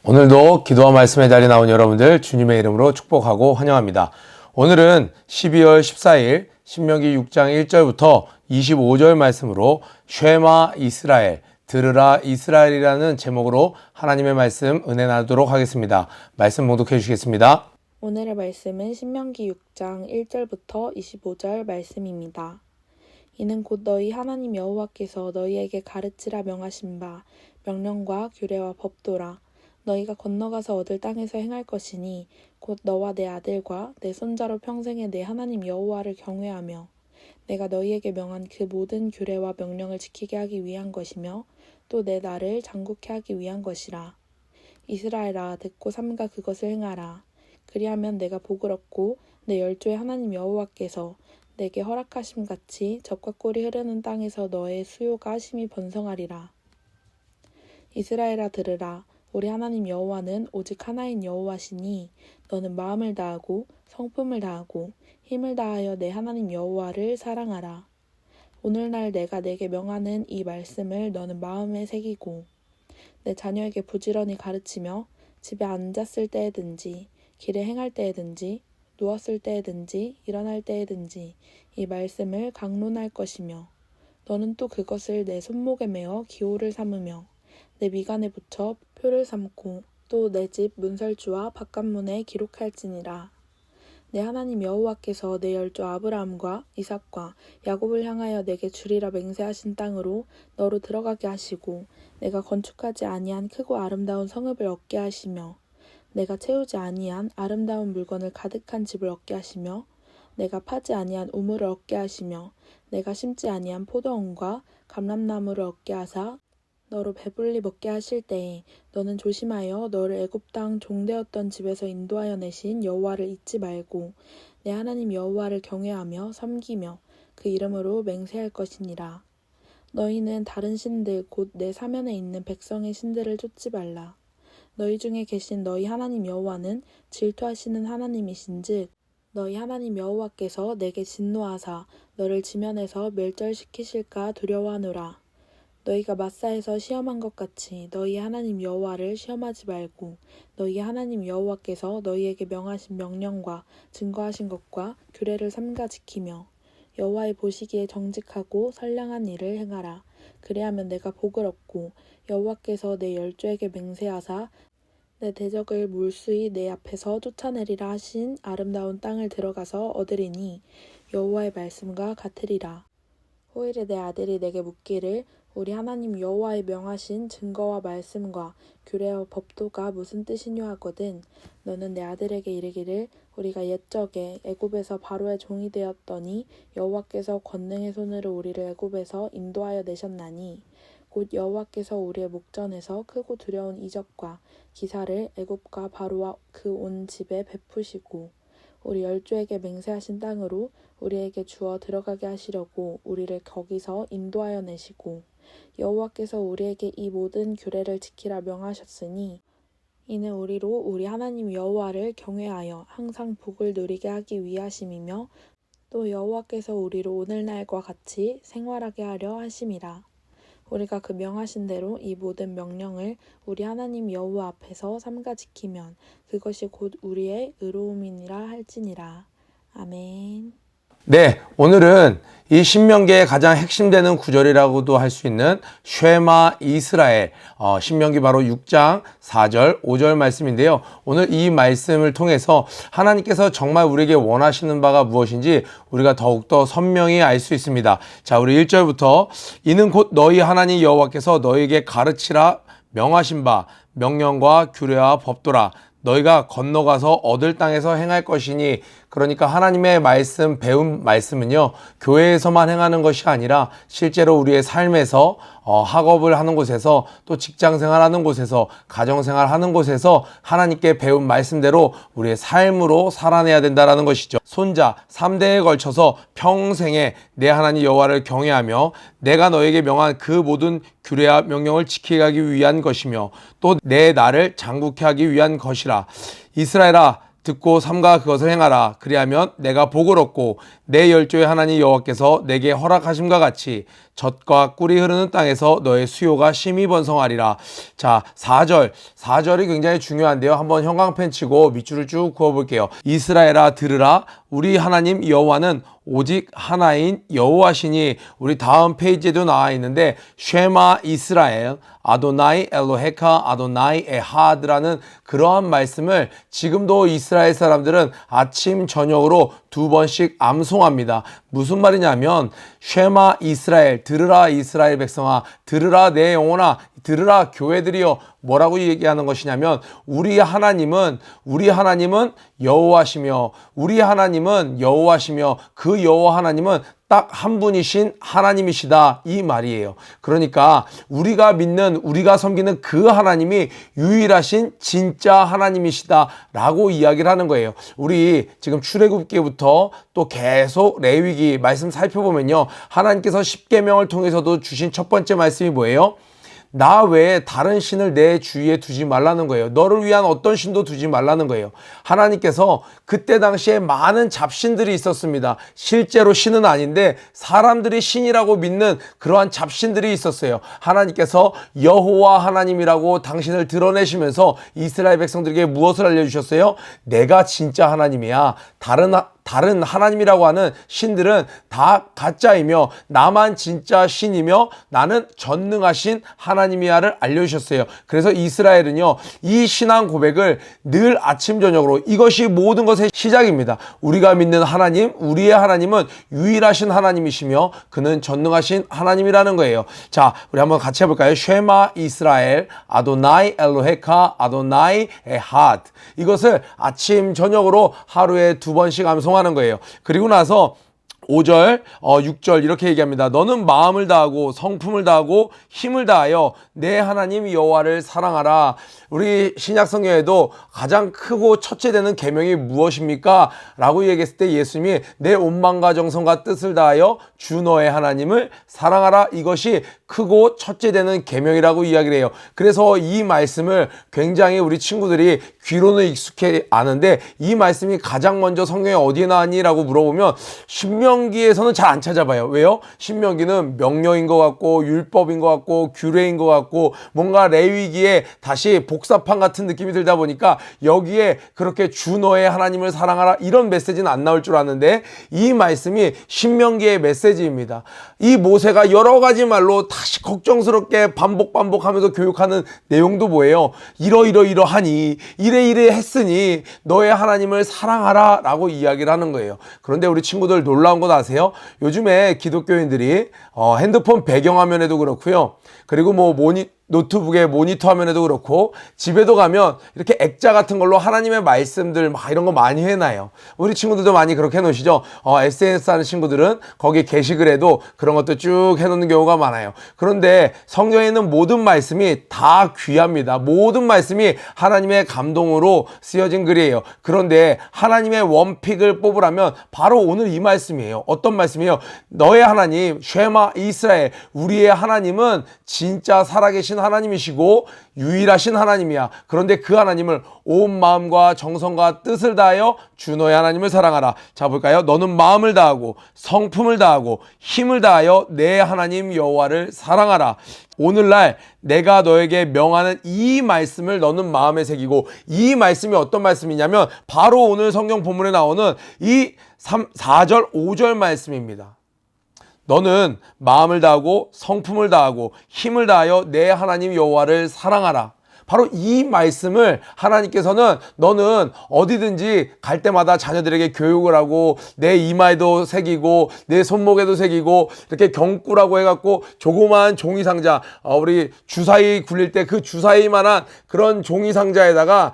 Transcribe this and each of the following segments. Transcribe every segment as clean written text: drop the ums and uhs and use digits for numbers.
오늘도 기도와 말씀의 자리에 나온 여러분들 주님의 이름으로 축복하고 환영합니다. 오늘은 12월 14일 신명기 6장 1절부터 25절 말씀으로 쉐마 이스라엘, 들으라 이스라엘이라는 제목으로 하나님의 말씀 은혜 나누도록 하겠습니다. 말씀 봉독해 주시겠습니다. 오늘의 말씀은 신명기 6장 1절부터 25절 말씀입니다. 이는 곧 너희 하나님 여호와께서 너희에게 가르치라 명하신 바 명령과 규례와 법도라. 너희가 건너가서 얻을 땅에서 행할 것이니 곧 너와 내 아들과 내 손자로 평생에 내 하나님 여호와를 경외하며 내가 너희에게 명한 그 모든 규례와 명령을 지키게 하기 위한 것이며 또 내 나를 장국케 하기 위한 것이라. 이스라엘아 듣고 삼가 그것을 행하라. 그리하면 내가 복을 얻고 내 열조의 하나님 여호와께서 내게 허락하심 같이 젖과 꿀이 흐르는 땅에서 너의 수요가 심히 번성하리라. 이스라엘아 들으라. 우리 하나님 여호와는 오직 하나인 여호와시니 너는 마음을 다하고 성품을 다하고 힘을 다하여 내 하나님 여호와를 사랑하라. 오늘날 내가 내게 명하는 이 말씀을 너는 마음에 새기고 내 자녀에게 부지런히 가르치며 집에 앉았을 때에든지 길에 행할 때에든지 누웠을 때에든지 일어날 때에든지 이 말씀을 강론할 것이며 너는 또 그것을 내 손목에 메어 기호를 삼으며 내 미간에 붙여 표를 삼고 또 내 집 문설주와 바깥문에 기록할지니라. 내 하나님 여호와께서 내 열조 아브라함과 이삭과 야곱을 향하여 내게 주리라 맹세하신 땅으로 너로 들어가게 하시고 내가 건축하지 아니한 크고 아름다운 성읍을 얻게 하시며 내가 채우지 아니한 아름다운 물건을 가득한 집을 얻게 하시며 내가 파지 아니한 우물을 얻게 하시며 내가 심지 아니한 포도원과 감람나무를 얻게 하사 너로 배불리 먹게 하실 때에 너는 조심하여 너를 애굽 땅 종되었던 집에서 인도하여 내신 여호와를 잊지 말고 내 하나님 여호와를 경외하며 섬기며 그 이름으로 맹세할 것이니라. 너희는 다른 신들 곧 내 사면에 있는 백성의 신들을 쫓지 말라. 너희 중에 계신 너희 하나님 여호와는 질투하시는 하나님이신즉 너희 하나님 여호와께서 내게 진노하사 너를 지면에서 멸절시키실까 두려워하노라. 너희가 마사에서 시험한 것 같이 너희 하나님 여호와를 시험하지 말고 너희 하나님 여호와께서 너희에게 명하신 명령과 증거하신 것과 규례를 삼가 지키며 여호와의 보시기에 정직하고 선량한 일을 행하라. 그리하면 내가 복을 얻고 여호와께서 내 열조에게 맹세하사 내 대적을 물수히 내 앞에서 쫓아내리라 하신 아름다운 땅을 들어가서 얻으리니 여호와의 말씀과 같으리라. 후일에 내 아들이 내게 묻기를 우리 하나님 여호와의 명하신 증거와 말씀과 규례와 법도가 무슨 뜻이뇨 하거든 너는 내 아들에게 이르기를 우리가 옛적에 애굽에서 바로의 종이 되었더니 여호와께서 권능의 손으로 우리를 애굽에서 인도하여 내셨나니 곧 여호와께서 우리의 목전에서 크고 두려운 이적과 기사를 애굽과 바로와 그 온 집에 베푸시고 우리 열조에게 맹세하신 땅으로 우리에게 주어 들어가게 하시려고 우리를 거기서 인도하여 내시고 여호와께서 우리에게 이 모든 규례를 지키라 명하셨으니 이는 우리로 우리 하나님 여호와를 경외하여 항상 복을 누리게 하기 위하심이며 또 여호와께서 우리로 오늘날과 같이 생활하게 하려 하심이라. 우리가 그 명하신 대로 이 모든 명령을 우리 하나님 여호와 앞에서 삼가 지키면 그것이 곧 우리의 의로움이니라 할지니라. 아멘. 네, 오늘은 이 신명기의 가장 핵심되는 구절이라고도 할 수 있는 쉐마 이스라엘, 신명기 바로 6장 4절, 5절 말씀인데요. 오늘 이 말씀을 통해서 하나님께서 정말 우리에게 원하시는 바가 무엇인지 우리가 더욱더 선명히 알 수 있습니다. 자, 우리 1절부터 이는 곧 너희 하나님 여호와께서 너희에게 가르치라 명하신 바 명령과 규례와 법도라. 너희가 건너가서 얻을 땅에서 행할 것이니 그러니까 하나님의 말씀, 배운 말씀은요 교회에서만 행하는 것이 아니라 실제로 우리의 삶에서 학업을 하는 곳에서 또 직장생활 하는 곳에서 가정생활 하는 곳에서 하나님께 배운 말씀대로 우리의 삶으로 살아내야 된다는 것이죠. 손자 3대에 걸쳐서 평생에 내 하나님 여호와를 경외하며 내가 너에게 명한 그 모든 규례와 명령을 지키게 하기 위한 것이며 또 내 나를 장국케 하기 위한 것이라. 이스라엘아 듣고 삼가 그것을 행하라. 그리하면 내가 복을 얻고 내 열조의 하나님 여호와께서 내게 허락하심과 같이 젖과 꿀이 흐르는 땅에서 너의 수요가 심히 번성하리라. 자, 4절이 굉장히 중요한데요. 한번 형광펜 치고 밑줄을 쭉 그어볼게요. 이스라엘아 들으라, 우리 하나님 여호와는 오직 하나인 여호와시니. 우리 다음 페이지에도 나와 있는데 쉐마 이스라엘 아도나이 엘로헤카 아도나이 에하드라는 그러한 말씀을 지금도 이스라엘 사람들은 아침 저녁으로 2번씩 암송합니다. 무슨 말이냐면 쉐마 이스라엘, 들으라 이스라엘 백성아, 들으라 내 영혼아, 들으라 교회들이여. 뭐라고 얘기하는 것이냐면 우리 하나님은 여호와시며, 우리 하나님은 여호와시며, 그 여호와 하나님은 딱 한 분이신 하나님이시다, 이 말이에요. 그러니까 우리가 섬기는 그 하나님이 유일하신 진짜 하나님이시다 라고 이야기를 하는 거예요. 우리 지금 출애굽기부터 또 계속 레위기 말씀 살펴보면요, 하나님께서 십계명을 통해서도 주신 첫 번째 말씀이 뭐예요? 나 외에 다른 신을 내 주위에 두지 말라는 거예요. 너를 위한 어떤 신도 두지 말라는 거예요. 하나님께서 그때 당시에 많은 잡신들이 있었습니다. 실제로 신은 아닌데 사람들이 신이라고 믿는 그러한 잡신들이 있었어요. 하나님께서 여호와 하나님이라고 당신을 드러내시면서 이스라엘 백성들에게 무엇을 알려주셨어요? 내가 진짜 하나님이야. 다른 하나님이라고 하는 신들은 다 가짜이며 나만 진짜 신이며 나는 전능하신 하나님이야를 알려주셨어요. 그래서 이스라엘은요, 이 신앙 고백을 늘 아침 저녁으로, 이것이 모든 것의 시작입니다. 우리가 믿는 하나님, 우리의 하나님은 유일하신 하나님이시며 그는 전능하신 하나님이라는 거예요. 자, 우리 한번 같이 해볼까요? 쉐마 이스라엘 아도나이 엘로헤카 아도나이 에하드. 이것을 아침 저녁으로 하루에 2번씩 암송하는 거예요. 그리고 나서 5절, 6절 이렇게 얘기합니다. 너는 마음을 다하고 성품을 다하고 힘을 다하여 내 하나님 여호와를 사랑하라. 우리 신약 성경에도 가장 크고 첫째 되는 계명이 무엇입니까? 라고 얘기했을 때 예수님이 내 온 마음과 정성과 뜻을 다하여 주 너의 하나님을 사랑하라. 이것이 크고 첫째 되는 계명이라고 이야기를 해요. 그래서 이 말씀을 굉장히 우리 친구들이 귀로는 익숙해 아는데 이 말씀이 가장 먼저 성경에 어디에 나왔니? 라고 물어보면 신명기에서는 잘 안 찾아봐요. 왜요? 신명기는 명령인 것 같고 율법인 것 같고 규례인 것 같고 뭔가 레위기에 다시 복사판 같은 느낌이 들다 보니까 여기에 그렇게 주 너의 하나님을 사랑하라 이런 메시지는 안 나올 줄 아는데 이 말씀이 신명기의 메시지입니다. 이 모세가 여러 가지 말로 다시 걱정스럽게 반복하면서 교육하는 내용도 뭐예요? 이러하니 이래 했으니 너의 하나님을 사랑하라 라고 이야기를 하는 거예요. 그런데 우리 친구들 놀라운 것 아세요? 요즘에 기독교인들이 핸드폰 배경화면에도 그렇고요. 그리고 뭐 노트북의 모니터 화면에도 그렇고 집에도 가면 이렇게 액자 같은 걸로 하나님의 말씀들 막 이런 거 많이 해놔요. 우리 친구들도 많이 그렇게 해놓으시죠. SNS 하는 친구들은 거기 게시글에도 그런 것도 쭉 해놓는 경우가 많아요. 그런데 성경에 있는 모든 말씀이 다 귀합니다. 모든 말씀이 하나님의 감동으로 쓰여진 글이에요. 그런데 하나님의 원픽을 뽑으라면 바로 오늘 이 말씀이에요. 어떤 말씀이에요? 너의 하나님 쉐마 이스라엘, 우리의 하나님은 진짜 살아계신 하나님이시고 유일하신 하나님이야. 그런데 그 하나님을 온 마음과 정성과 뜻을 다하여 주 너의 하나님을 사랑하라. 자, 볼까요? 너는 마음을 다하고 성품을 다하고 힘을 다하여 내 하나님 여호와를 사랑하라. 오늘날 내가 너에게 명하는 이 말씀을 너는 마음에 새기고, 이 말씀이 어떤 말씀이냐면 바로 오늘 성경 본문에 나오는 이 4절 5절 말씀입니다. 너는 마음을 다하고 성품을 다하고 힘을 다하여 내 하나님 여호와를 사랑하라. 바로 이 말씀을 하나님께서는 너는 어디든지 갈 때마다 자녀들에게 교육을 하고 내 이마에도 새기고 내 손목에도 새기고 이렇게 경구라고 해갖고 조그마한 종이상자, 우리 주사위 굴릴 때 그 주사위만한 그런 종이상자에다가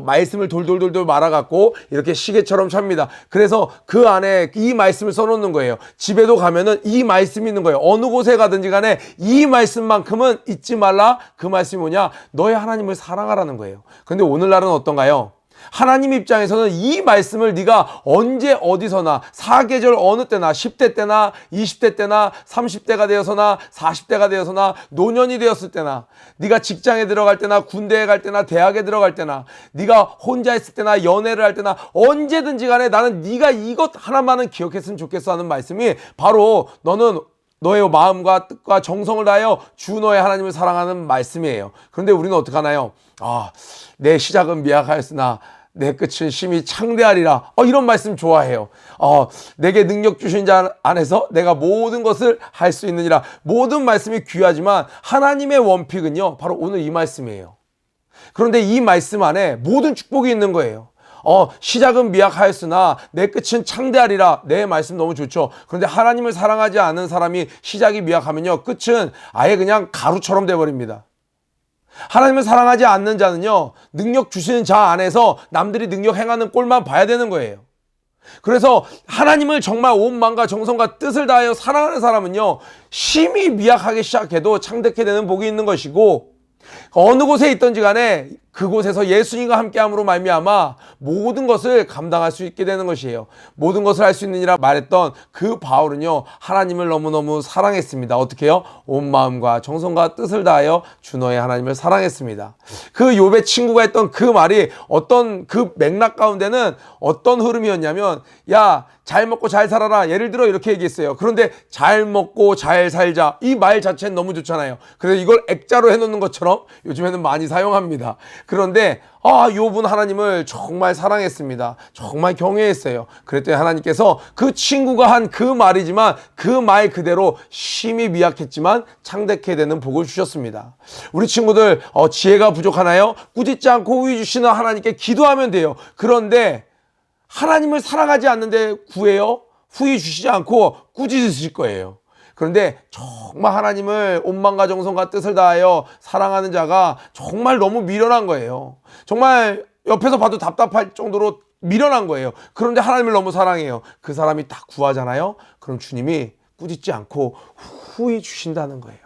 말씀을 돌돌돌돌 말아갖고 이렇게 시계처럼 찹니다. 그래서 그 안에 이 말씀을 써놓는 거예요. 집에도 가면은 이 말씀이 있는 거예요. 어느 곳에 가든지 간에 이 말씀만큼은 잊지 말라. 그 말씀이 뭐냐? 너의 하나님을 사랑하라는 거예요. 근데 오늘날은 어떤가요? 하나님 입장에서는 이 말씀을 네가 언제 어디서나 사계절 어느 때나 10대 때나 20대 때나 30대가 되어서나 40대가 되어서나 노년이 되었을 때나 네가 직장에 들어갈 때나 군대에 갈 때나 대학에 들어갈 때나 네가 혼자 있을 때나 연애를 할 때나 언제든지 간에 나는 네가 이것 하나만은 기억했으면 좋겠어 하는 말씀이 바로 너는 너의 마음과 뜻과 정성을 다하여 주 너의 하나님을 사랑하는 말씀이에요. 그런데 우리는 어떻게 하나요? 내 시작은 미약하였으나 내 끝은 심히 창대하리라. 이런 말씀 좋아해요. 내게 능력 주신 자 안에서 내가 모든 것을 할 수 있느니라. 모든 말씀이 귀하지만 하나님의 원픽은요, 바로 오늘 이 말씀이에요. 그런데 이 말씀 안에 모든 축복이 있는 거예요. 시작은 미약하였으나 내 끝은 창대하리라. 내 말씀 너무 좋죠. 그런데 하나님을 사랑하지 않은 사람이 시작이 미약하면요, 끝은 아예 그냥 가루처럼 돼버립니다. 하나님을 사랑하지 않는 자는요, 능력 주시는 자 안에서 남들이 능력 행하는 꼴만 봐야 되는 거예요. 그래서 하나님을 정말 온 마음과 정성과 뜻을 다하여 사랑하는 사람은요, 심히 미약하게 시작해도 창대케 되는 복이 있는 것이고, 어느 곳에 있든지 간에 그곳에서 예수님과 함께함으로 말미암아 모든 것을 감당할 수 있게 되는 것이에요. 모든 것을 할 수 있느니라 말했던 그 바울은요, 하나님을 너무너무 사랑했습니다. 어떻게 해요? 온 마음과 정성과 뜻을 다하여 주 너의 하나님을 사랑했습니다. 그 욥의 친구가 했던 그 말이 어떤 그 맥락 가운데는 어떤 흐름이었냐면, 야, 잘 먹고 잘 살아라. 예를 들어 이렇게 얘기했어요. 그런데 잘 먹고 잘 살자, 이 말 자체는 너무 좋잖아요. 그래서 이걸 액자로 해놓는 것처럼 요즘에는 많이 사용합니다. 그런데 욥은 하나님을 정말 사랑했습니다. 정말 경외했어요. 그랬더니 하나님께서 그 친구가 한 그 말이지만 그 말 그대로 심히 미약했지만 창대케 되는 복을 주셨습니다. 우리 친구들 지혜가 부족하나요? 꾸짖지 않고 후히 주시는 하나님께 기도하면 돼요. 그런데 하나님을 사랑하지 않는데 구해요? 후히 주시지 않고 꾸짖으실 거예요. 그런데 정말 하나님을 온 마음과 정성과 뜻을 다하여 사랑하는 자가 정말 너무 미련한 거예요. 정말 옆에서 봐도 답답할 정도로 미련한 거예요. 그런데 하나님을 너무 사랑해요. 그 사람이 딱 구하잖아요. 그럼 주님이 꾸짖지 않고 후히 주신다는 거예요.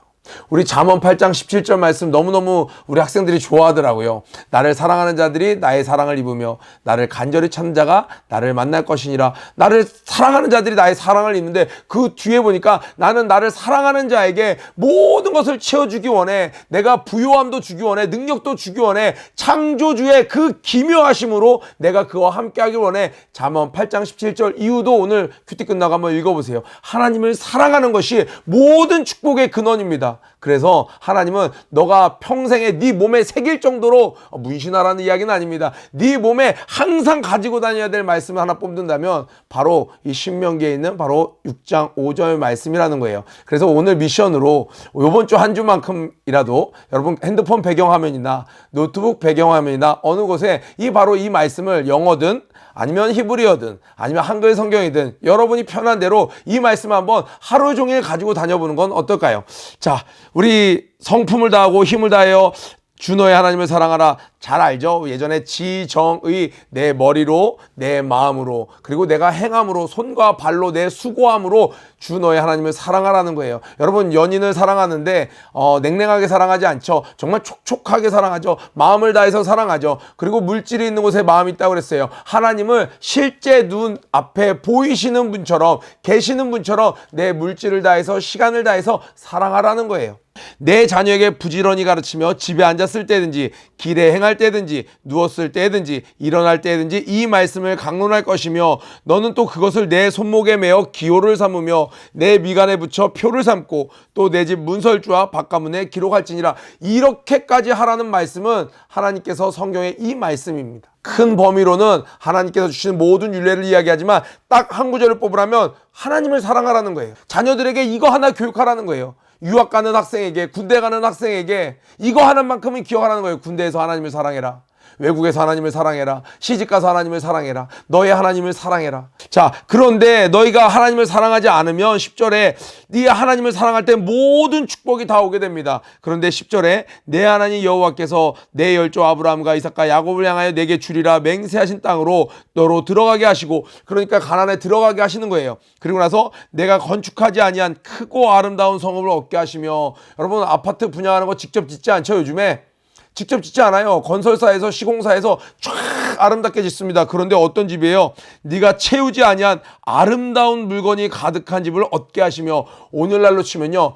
우리 잠언 8장 17절 말씀 너무너무 우리 학생들이 좋아하더라고요. 나를 사랑하는 자들이 나의 사랑을 입으며 나를 간절히 찾는 자가 나를 만날 것이니라. 나를 사랑하는 자들이 나의 사랑을 입는데 그 뒤에 보니까 나는 나를 사랑하는 자에게 모든 것을 채워주기 원해. 내가 부요함도 주기 원해. 능력도 주기 원해. 창조주의 그 기묘하심으로 내가 그와 함께하기 원해. 잠언 8장 17절 이유도 오늘 큐티 끝나고 한번 읽어보세요. 하나님을 사랑하는 것이 모든 축복의 근원입니다. 그래서 하나님은 너가 평생에 네 몸에 새길 정도로 문신하라는 이야기는 아닙니다. 네 몸에 항상 가지고 다녀야 될 말씀을 하나 뽑는다면 바로 이 신명기에 있는 바로 6장 5절 말씀이라는 거예요. 그래서 오늘 미션으로 이번 주 한 주만큼이라도 여러분 핸드폰 배경화면이나 노트북 배경화면이나 어느 곳에 바로 이 말씀을 영어든 아니면 히브리어든 아니면 한글 성경이든 여러분이 편한 대로 이 말씀을 한번 하루 종일 가지고 다녀보는 건 어떨까요? 자, 우리 성품을 다하고 힘을 다하여 주 너의 하나님을 사랑하라. 잘 알죠? 예전에 지정의 내 머리로 내 마음으로 그리고 내가 행함으로 손과 발로 내 수고함으로 주 너의 하나님을 사랑하라는 거예요. 여러분 연인을 사랑하는데 냉랭하게 사랑하지 않죠. 정말 촉촉하게 사랑하죠. 마음을 다해서 사랑하죠. 그리고 물질이 있는 곳에 마음이 있다고 그랬어요. 하나님을 실제 눈 앞에 보이시는 분처럼 계시는 분처럼 내 물질을 다해서 시간을 다해서 사랑하라는 거예요. 내 자녀에게 부지런히 가르치며 집에 앉았을 때든지 길에 행할 때든지 누웠을 때든지 일어날 때든지 이 말씀을 강론할 것이며 너는 또 그것을 내 손목에 매어 기호를 삼으며 내 미간에 붙여 표를 삼고 또 내 집 문설주와 바깥문에 기록할지니라. 이렇게까지 하라는 말씀은 하나님께서 성경의 이 말씀입니다. 큰 범위로는 하나님께서 주시는 모든 율례를 이야기하지만 딱 한 구절을 뽑으라면 하나님을 사랑하라는 거예요. 자녀들에게 이거 하나 교육하라는 거예요. 유학 가는 학생에게, 군대 가는 학생에게 이거 하나만큼은 기억하라는 거예요. 군대에서 하나님을 사랑해라. 외국에서 하나님을 사랑해라. 시집가서 하나님을 사랑해라. 너의 하나님을 사랑해라. 자, 그런데 너희가 하나님을 사랑하지 않으면 10절에 네 하나님을 사랑할 때 모든 축복이 다 오게 됩니다. 그런데 10절에 내 하나님 여호와께서 내 열조 아브라함과 이삭과 야곱을 향하여 내게 주리라 맹세하신 땅으로 너로 들어가게 하시고, 그러니까 가나안에 들어가게 하시는 거예요. 그리고 나서 내가 건축하지 아니한 크고 아름다운 성읍을 얻게 하시며, 여러분 아파트 분양하는 거 직접 짓지 않죠? 요즘에 직접 짓지 않아요. 건설사에서 시공사에서 쫙 아름답게 짓습니다. 그런데 어떤 집이에요? 네가 채우지 아니한 아름다운 물건이 가득한 집을 얻게 하시며, 오늘날로 치면요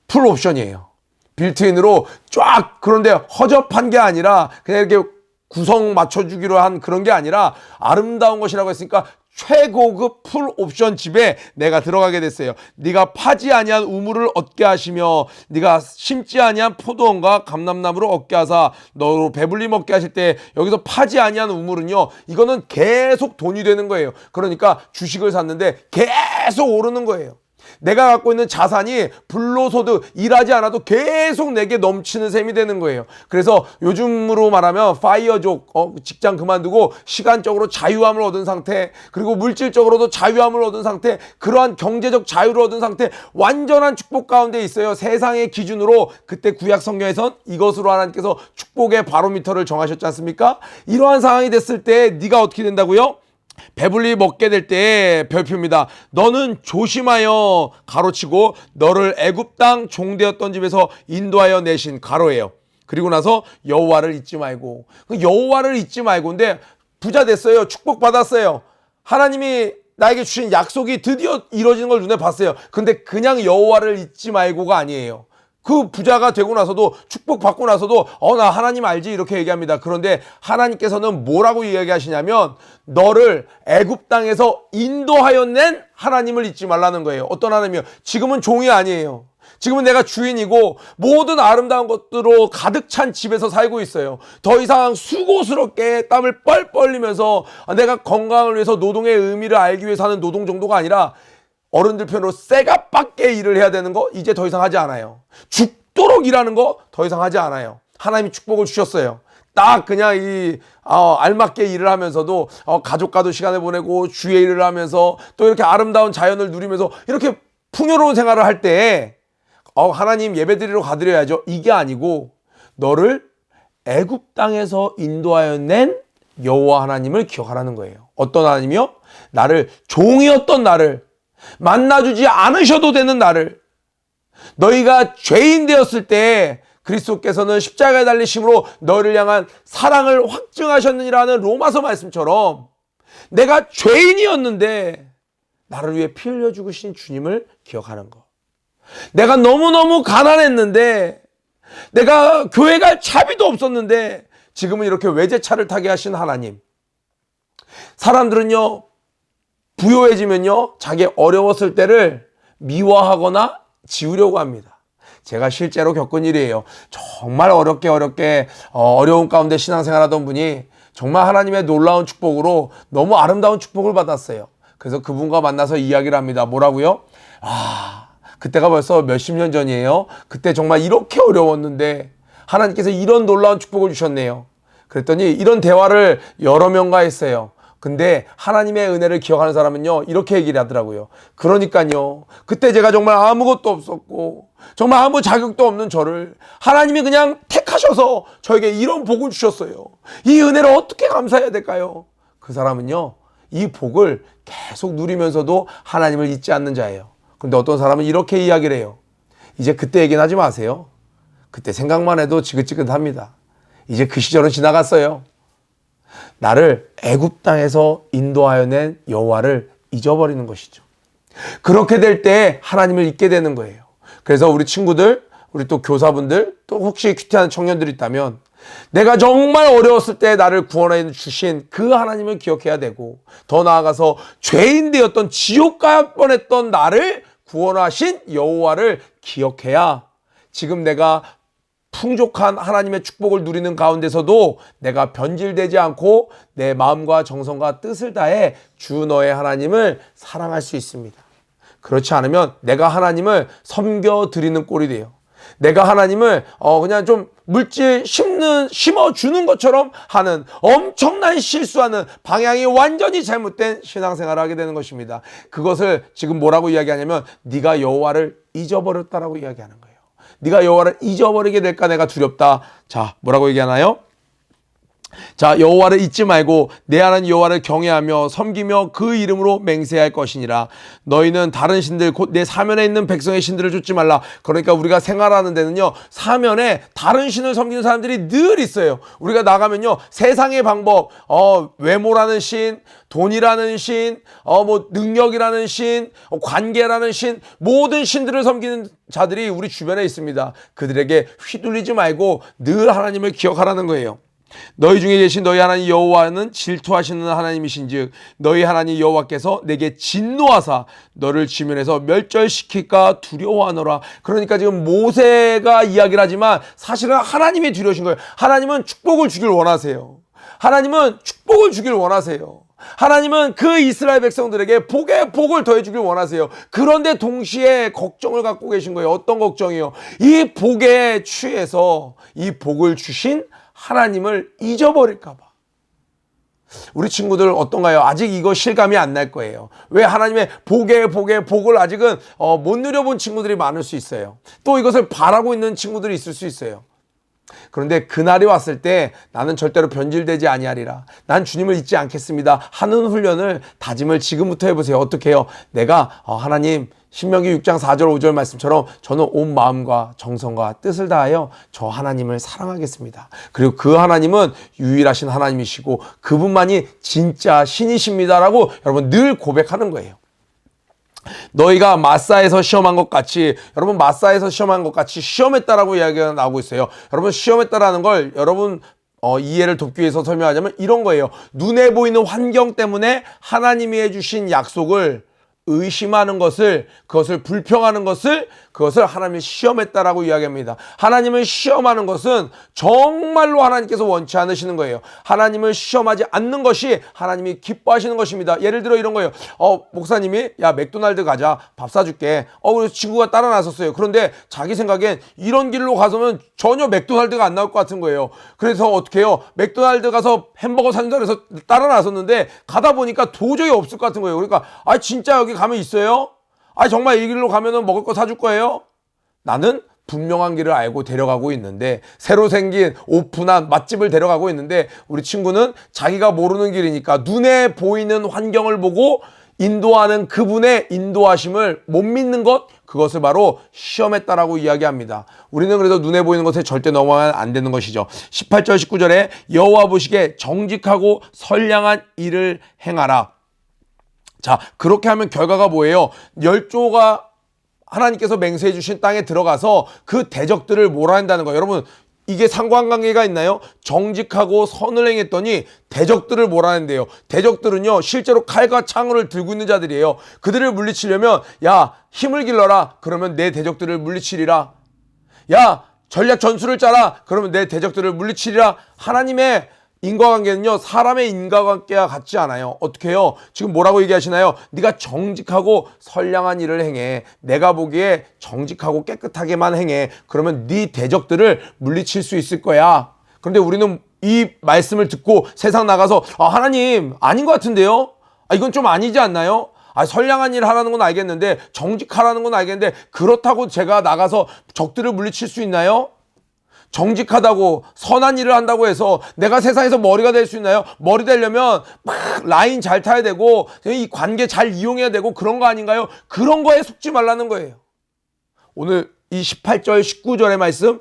풀 옵션이에요. 빌트인으로 쫙. 그런데 허접한 게 아니라 그냥 이렇게 구성 맞춰주기로 한 그런 게 아니라 아름다운 것이라고 했으니까 최고급 풀 옵션 집에 내가 들어가게 됐어요. 네가 파지 아니한 우물을 얻게 하시며 네가 심지 아니한 포도원과 감람나무를 얻게 하사 너로 배불리 먹게 하실 때, 여기서 파지 아니한 우물은요, 이거는 계속 돈이 되는 거예요. 그러니까 주식을 샀는데 계속 오르는 거예요. 내가 갖고 있는 자산이 불로소득, 일하지 않아도 계속 내게 넘치는 셈이 되는 거예요. 그래서 요즘으로 말하면 파이어족, 직장 그만두고 시간적으로 자유함을 얻은 상태, 그리고 물질적으로도 자유함을 얻은 상태, 그러한 경제적 자유를 얻은 상태, 완전한 축복 가운데 있어요. 세상의 기준으로. 그때 구약 성경에선 이것으로 하나님께서 축복의 바로미터를 정하셨지 않습니까? 이러한 상황이 됐을 때 네가 어떻게 된다고요? 배불리 먹게 될 때 별표입니다. 너는 조심하여 가로치고 너를 애굽 땅 종되었던 집에서 인도하여 내신 가로예요. 그리고 나서 여호와를 잊지 말고, 여호와를 잊지 말고. 근데 부자 됐어요. 축복 받았어요. 하나님이 나에게 주신 약속이 드디어 이루어지는 걸 눈에 봤어요. 근데 그냥 여호와를 잊지 말고가 아니에요. 그 부자가 되고 나서도, 축복받고 나서도 나 하나님 알지 이렇게 얘기합니다. 그런데 하나님께서는 뭐라고 이야기하시냐면 너를 애굽 땅에서 인도하여 낸 하나님을 잊지 말라는 거예요. 어떤 하나님이요? 지금은 종이 아니에요. 지금은 내가 주인이고 모든 아름다운 것들로 가득 찬 집에서 살고 있어요. 더 이상 수고스럽게 땀을 뻘뻘 흘리면서 내가 건강을 위해서 노동의 의미를 알기 위해서 하는 노동 정도가 아니라 어른들 표현으로 쇠갑밖에 일을 해야 되는 거 이제 더 이상 하지 않아요. 죽도록 일하는 거 더 이상 하지 않아요. 하나님이 축복을 주셨어요. 딱 그냥 알맞게 일을 하면서도 가족과도 시간을 보내고 주의 일을 하면서 또 이렇게 아름다운 자연을 누리면서 이렇게 풍요로운 생활을 할 때 하나님 예배드리러 가드려야죠. 이게 아니고 너를 애굽 땅에서 인도하여 낸 여호와 하나님을 기억하라는 거예요. 어떤 하나님이요? 나를, 종이었던 나를, 만나주지 않으셔도 되는 나를, 너희가 죄인 되었을 때 그리스도께서는 십자가에 달리심으로 너를 향한 사랑을 확증하셨느니라는 로마서 말씀처럼 내가 죄인이었는데 나를 위해 피 흘려 죽으신 주님을 기억하는 거. 내가 너무너무 가난했는데, 내가 교회 갈 차비도 없었는데 지금은 이렇게 외제차를 타게 하신 하나님. 사람들은요, 부요해지면요, 자기 어려웠을 때를 미워하거나 지우려고 합니다. 제가 실제로 겪은 일이에요. 정말 어렵게 어려운 가운데 신앙생활하던 분이 정말 하나님의 놀라운 축복으로 너무 아름다운 축복을 받았어요. 그래서 그분과 만나서 이야기를 합니다. 뭐라고요? 그때가 벌써 몇십 년 전이에요. 그때 정말 이렇게 어려웠는데 하나님께서 이런 놀라운 축복을 주셨네요. 그랬더니 이런 대화를 여러 명과 했어요. 근데 하나님의 은혜를 기억하는 사람은요, 이렇게 얘기를 하더라고요. 그러니까요, 그때 제가 정말 아무것도 없었고 정말 아무 자격도 없는 저를 하나님이 그냥 택하셔서 저에게 이런 복을 주셨어요. 이 은혜를 어떻게 감사해야 될까요? 그 사람은요, 이 복을 계속 누리면서도 하나님을 잊지 않는 자예요. 근데 어떤 사람은 이렇게 이야기를 해요. 이제 그때 얘기는 하지 마세요. 그때 생각만 해도 지긋지긋합니다. 이제 그 시절은 지나갔어요. 나를 애굽 땅에서 인도하여 낸 여호와를 잊어버리는 것이죠. 그렇게 될 때 하나님을 잊게 되는 거예요. 그래서 우리 친구들, 우리 또 교사분들, 또 혹시 큐티하는 청년들이 있다면 내가 정말 어려웠을 때 나를 구원해 주신 그 하나님을 기억해야 되고, 더 나아가서 죄인 되었던, 지옥 갈 뻔했던 나를 구원하신 여호와를 기억해야 지금 내가 풍족한 하나님의 축복을 누리는 가운데서도 내가 변질되지 않고 내 마음과 정성과 뜻을 다해 주 너의 하나님을 사랑할 수 있습니다. 그렇지 않으면 내가 하나님을 섬겨드리는 꼴이 돼요. 내가 하나님을 그냥 좀 물질 심어주는 것처럼 하는, 엄청난 실수하는, 방향이 완전히 잘못된 신앙생활을 하게 되는 것입니다. 그것을 지금 뭐라고 이야기하냐면 네가 여호와를 잊어버렸다라고 이야기하는 거예요. 네가 여호와를 잊어버리게 될까 내가 두렵다. 자, 뭐라고 얘기하나요? 자, 여호와를 잊지 말고 내 하나님 여호와를 경외하며 섬기며 그 이름으로 맹세할 것이니라. 너희는 다른 신들 곧 내 사면에 있는 백성의 신들을 좇지 말라. 그러니까 우리가 생활하는 데는요, 사면에 다른 신을 섬기는 사람들이 늘 있어요. 우리가 나가면요, 세상의 방법, 외모라는 신, 돈이라는 신, 능력이라는 신, 관계라는 신, 모든 신들을 섬기는 자들이 우리 주변에 있습니다. 그들에게 휘둘리지 말고 늘 하나님을 기억하라는 거예요. 너희 중에 계신 너희 하나님 여호와는 질투하시는 하나님이신즉 너희 하나님 여호와께서 내게 진노하사 너를 지면에서 멸절시킬까 두려워하노라. 그러니까 지금 모세가 이야기를 하지만 사실은 하나님이 두려우신 거예요. 하나님은 축복을 주길 원하세요. 하나님은 축복을 주길 원하세요. 하나님은 그 이스라엘 백성들에게 복에 복을 더해 주길 원하세요. 그런데 동시에 걱정을 갖고 계신 거예요. 어떤 걱정이요? 이 복에 취해서 이 복을 주신 하나님을 잊어버릴까 봐. 우리 친구들 어떤가요? 아직 이거 실감이 안 날 거예요. 왜 하나님의 복을 아직은 못 누려본 친구들이 많을 수 있어요. 또 이것을 바라고 있는 친구들이 있을 수 있어요. 그런데 그날이 왔을 때 나는 절대로 변질되지 아니하리라. 난 주님을 잊지 않겠습니다. 하는 훈련을, 다짐을 지금부터 해보세요. 어떻게 해요? 내가 하나님, 신명기 6장 4절 5절 말씀처럼 저는 온 마음과 정성과 뜻을 다하여 저 하나님을 사랑하겠습니다. 그리고 그 하나님은 유일하신 하나님이시고 그분만이 진짜 신이십니다라고 여러분 늘 고백하는 거예요. 너희가 마사에서 시험한 것 같이, 여러분 마사에서 시험한 것 같이 시험했다라고 이야기가 나오고 있어요. 여러분 시험했다라는 걸 여러분 이해를 돕기 위해서 설명하자면 이런 거예요. 눈에 보이는 환경 때문에 하나님이 해주신 약속을 의심하는 것을, 그것을 불평하는 것을, 그것을 하나님이 시험했다라고 이야기합니다. 하나님을 시험하는 것은 정말로 하나님께서 원치 않으시는 거예요. 하나님을 시험하지 않는 것이 하나님이 기뻐하시는 것입니다. 예를 들어 이런 거예요. 목사님이 야 맥도날드 가자, 밥 사줄게. 그래서 친구가 따라 나섰어요. 그런데 자기 생각엔 이런 길로 가서는 전혀 맥도날드가 안 나올 것 같은 거예요. 그래서 어떻게 해요? 맥도날드 가서 햄버거 사준다 그래서 따라 나섰는데 가다 보니까 도저히 없을 것 같은 거예요. 그러니까 진짜 여기 가면 있어요? 정말 이 길로 가면은 먹을 거 사줄 거예요? 나는 분명한 길을 알고 데려가고 있는데, 새로 생긴 오픈한 맛집을 데려가고 있는데 우리 친구는 자기가 모르는 길이니까 눈에 보이는 환경을 보고 인도하는 그분의 인도하심을 못 믿는 것, 그것을 바로 시험했다라고 이야기합니다. 우리는 그래서 눈에 보이는 것에 절대 넘어가면 안 되는 것이죠. 18절 19절에 여호와 보시기에 정직하고 선량한 일을 행하라. 자, 그렇게 하면 결과가 뭐예요? 열조가 하나님께서 맹세해 주신 땅에 들어가서 그 대적들을 몰아낸다는 거예요. 여러분, 이게 상관관계가 있나요? 정직하고 선을 행했더니 대적들을 몰아낸대요. 대적들은요, 실제로 칼과 창을 들고 있는 자들이에요. 그들을 물리치려면 야, 힘을 길러라. 그러면 내 대적들을 물리치리라. 야, 전략 전술을 짜라. 그러면 내 대적들을 물리치리라. 하나님의 인과관계는요, 사람의 인과관계와 같지 않아요. 어떻게 해요? 지금 뭐라고 얘기하시나요? 네가 정직하고 선량한 일을 행해. 내가 보기에 정직하고 깨끗하게만 행해. 그러면 네 대적들을 물리칠 수 있을 거야. 그런데 우리는 이 말씀을 듣고 세상 나가서 하나님 아닌 것 같은데요? 이건 좀 아니지 않나요? 선량한 일을 하라는 건 알겠는데, 정직하라는 건 알겠는데, 그렇다고 제가 나가서 적들을 물리칠 수 있나요? 정직하다고 선한 일을 한다고 해서 내가 세상에서 머리가 될 수 있나요? 머리 되려면 막 라인 잘 타야 되고 이 관계 잘 이용해야 되고 그런 거 아닌가요? 그런 거에 속지 말라는 거예요. 오늘 이 18절 19절의 말씀,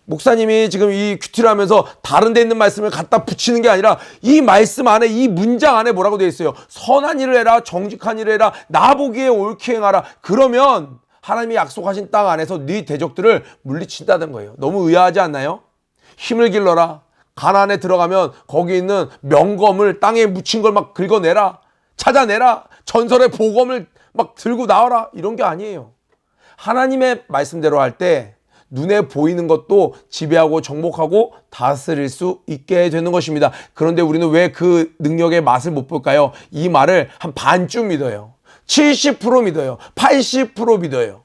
목사님이 지금 이 큐티를 하면서 다른 데 있는 말씀을 갖다 붙이는 게 아니라 이 말씀 안에, 이 문장 안에 뭐라고 되어 있어요? 선한 일을 해라, 정직한 일을 해라, 나 보기에 옳게 행하라. 그러면 하나님이 약속하신 땅 안에서 네 대적들을 물리친다는 거예요. 너무 의아하지 않나요? 힘을 길러라. 가나안에 들어가면 거기 있는 명검을 땅에 묻힌 걸 막 긁어내라. 찾아내라. 전설의 보검을 막 들고 나와라. 이런 게 아니에요. 하나님의 말씀대로 할 때 눈에 보이는 것도 지배하고 정복하고 다스릴 수 있게 되는 것입니다. 그런데 우리는 왜 그 능력의 맛을 못 볼까요? 이 말을 한 반쯤 믿어요. 70% 믿어요. 80% 믿어요.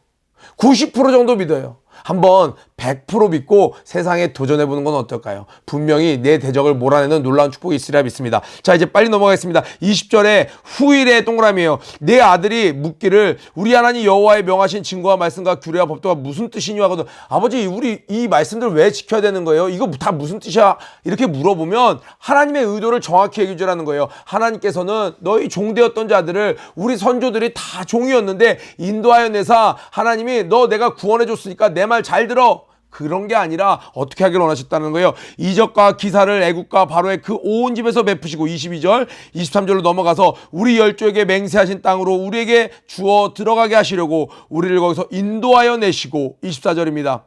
90% 정도 믿어요. 한번 100% 믿고 세상에 도전해보는 건 어떨까요? 분명히 내 대적을 몰아내는 놀라운 축복이 있으리라 믿습니다. 자, 이제 빨리 넘어가겠습니다. 20절에 후일의 동그라미예요. 내 아들이 묻기를 우리 하나님 여호와의 명하신 증거와 말씀과 규례와 법도가 무슨 뜻이냐 하거든. 아버지, 우리 이 말씀들 왜 지켜야 되는 거예요? 이거 다 무슨 뜻이야? 이렇게 물어보면 하나님의 의도를 정확히 얘기해 주라는 거예요. 하나님께서는 너희 종되었던 자들을, 우리 선조들이 다 종이었는데 인도하여 내사 하나님이 너 내가 구원해 줬으니까 내 말 잘 들어. 그런 게 아니라 어떻게 하길 원하셨다는 거예요. 이적과 기사를 애국과 바로의 그 온 집에서 베푸시고, 22절 23절로 넘어가서 우리 열조에게 맹세하신 땅으로 우리에게 주어 들어가게 하시려고 우리를 거기서 인도하여 내시고, 24절입니다.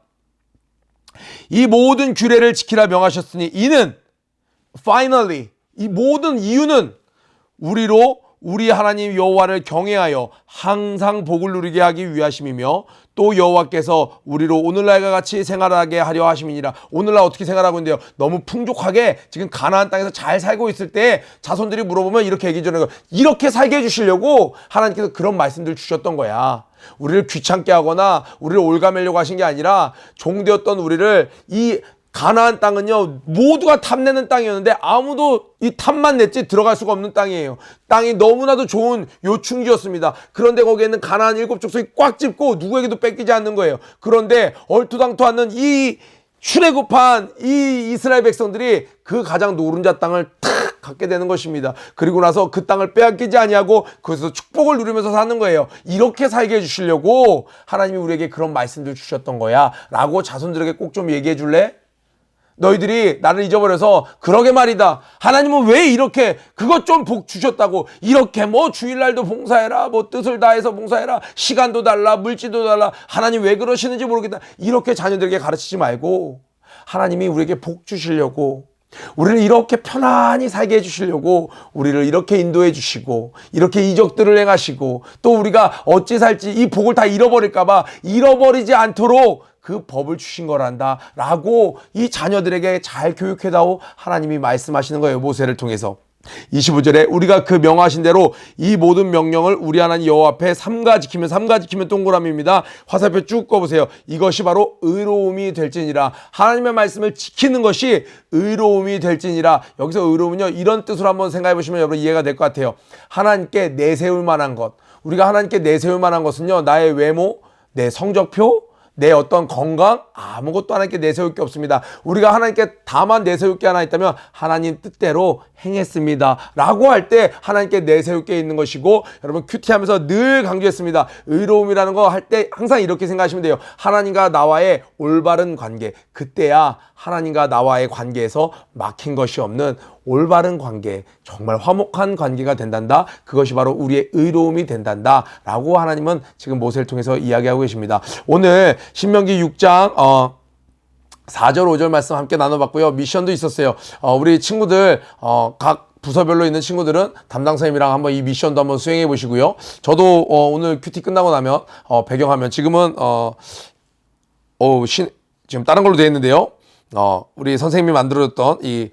이 모든 규례를 지키라 명하셨으니 이는 finally 이 모든 이유는 우리 하나님 여호와를 경외하여 항상 복을 누리게 하기 위하심이며 또 여호와께서 우리로 오늘날과 같이 생활하게 하려 하심이니라. 오늘날 어떻게 생활하고 있는데요? 너무 풍족하게 지금 가나안 땅에서 잘 살고 있을 때 자손들이 물어보면 이렇게 얘기 주는 거예요. 이렇게 살게 해주시려고 하나님께서 그런 말씀들 주셨던 거야. 우리를 귀찮게 하거나 우리를 올가매려고 하신 게 아니라 종되었던 우리를 이 가나안 땅은요 모두가 탐내는 땅이었는데 아무도 이 탐만 냈지 들어갈 수가 없는 땅이에요. 땅이 너무나도 좋은 요충지였습니다. 그런데 거기에는 가나안 7 족속이 꽉 짚고 누구에게도 뺏기지 않는 거예요. 그런데 얼토당토하는 이 출애굽한 이 이스라엘 백성들이 그 가장 노른자 땅을 탁 갖게 되는 것입니다. 그리고 나서 그 땅을 빼앗기지 아니하고 그것에서 축복을 누리면서 사는 거예요. 이렇게 살게 해주시려고 하나님이 우리에게 그런 말씀들 주셨던 거야 라고 자손들에게 꼭 좀 얘기해 줄래? 너희들이 나를 잊어버려서 그러게 말이다. 하나님은 왜 이렇게 그것 좀 복 주셨다고 이렇게 뭐 주일날도 봉사해라 뭐 뜻을 다해서 봉사해라 시간도 달라 물질도 달라 하나님 왜 그러시는지 모르겠다. 이렇게 자녀들에게 가르치지 말고 하나님이 우리에게 복 주시려고 우리를 이렇게 편안히 살게 해주시려고 우리를 이렇게 인도해 주시고 이렇게 이적들을 행하시고 또 우리가 어찌 살지 이 복을 다 잃어버릴까 봐 잃어버리지 않도록 그 법을 주신 거란다 라고 이 자녀들에게 잘 교육해다오 하나님이 말씀하시는 거예요. 모세를 통해서. 25절에 우리가 그 명하신 대로 이 모든 명령을 우리 하나님 여호와 앞에 삼가 지키면 동그라미입니다. 화살표 쭉 꺼보세요. 이것이 바로 의로움이 될지니라. 하나님의 말씀을 지키는 것이 의로움이 될지니라. 여기서 의로움은요 이런 뜻으로 한번 생각해 보시면 여러분 이해가 될 것 같아요. 하나님께 내세울 만한 것, 우리가 하나님께 내세울 만한 것은요 나의 외모, 내 성적표, 내 어떤 건강 아무것도 하나님께 내세울 게 없습니다. 우리가 하나님께 다만 내세울 게 하나 있다면 하나님 뜻대로 행했습니다 라고 할 때 하나님께 내세울 게 있는 것이고 여러분 큐티하면서 늘 강조했습니다. 의로움이라는 거 할 때 항상 이렇게 생각하시면 돼요. 하나님과 나와의 올바른 관계, 그때야 하나님과 나와의 관계에서 막힌 것이 없는 올바른 관계, 정말 화목한 관계가 된단다. 그것이 바로 우리의 의로움이 된단다 라고 하나님은 지금 모세를 통해서 이야기하고 계십니다. 오늘 신명기 6장 4절 5절 말씀 함께 나눠봤고요. 미션도 있었어요. 우리 친구들 각 부서별로 있는 친구들은 담당 선생님이랑 한번 이 미션도 한번 수행해 보시고요. 저도 오늘 큐티 끝나고 나면 배경화면 지금은 지금 다른 걸로 되어 있는데요. 우리 선생님이 만들어줬던 이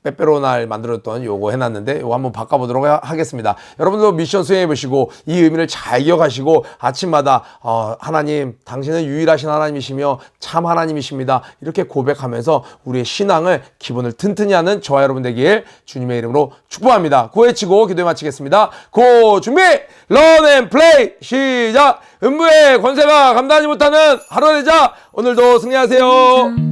빼빼로날 만들었던 요거 해놨는데 요거 한번 바꿔보도록 하겠습니다. 여러분도 미션 수행해 보시고 이 의미를 잘 기억하시고 아침마다 하나님 당신은 유일하신 하나님이시며 참 하나님이십니다 이렇게 고백하면서 우리의 신앙을 기본을 튼튼히 하는 저와 여러분 되길 주님의 이름으로 축복합니다. 고 외치고 기도에 마치겠습니다. 고 준비 런 앤 플레이 시작. 음부의 권세가 감당하지 못하는 하루 되자 오늘도 승리하세요.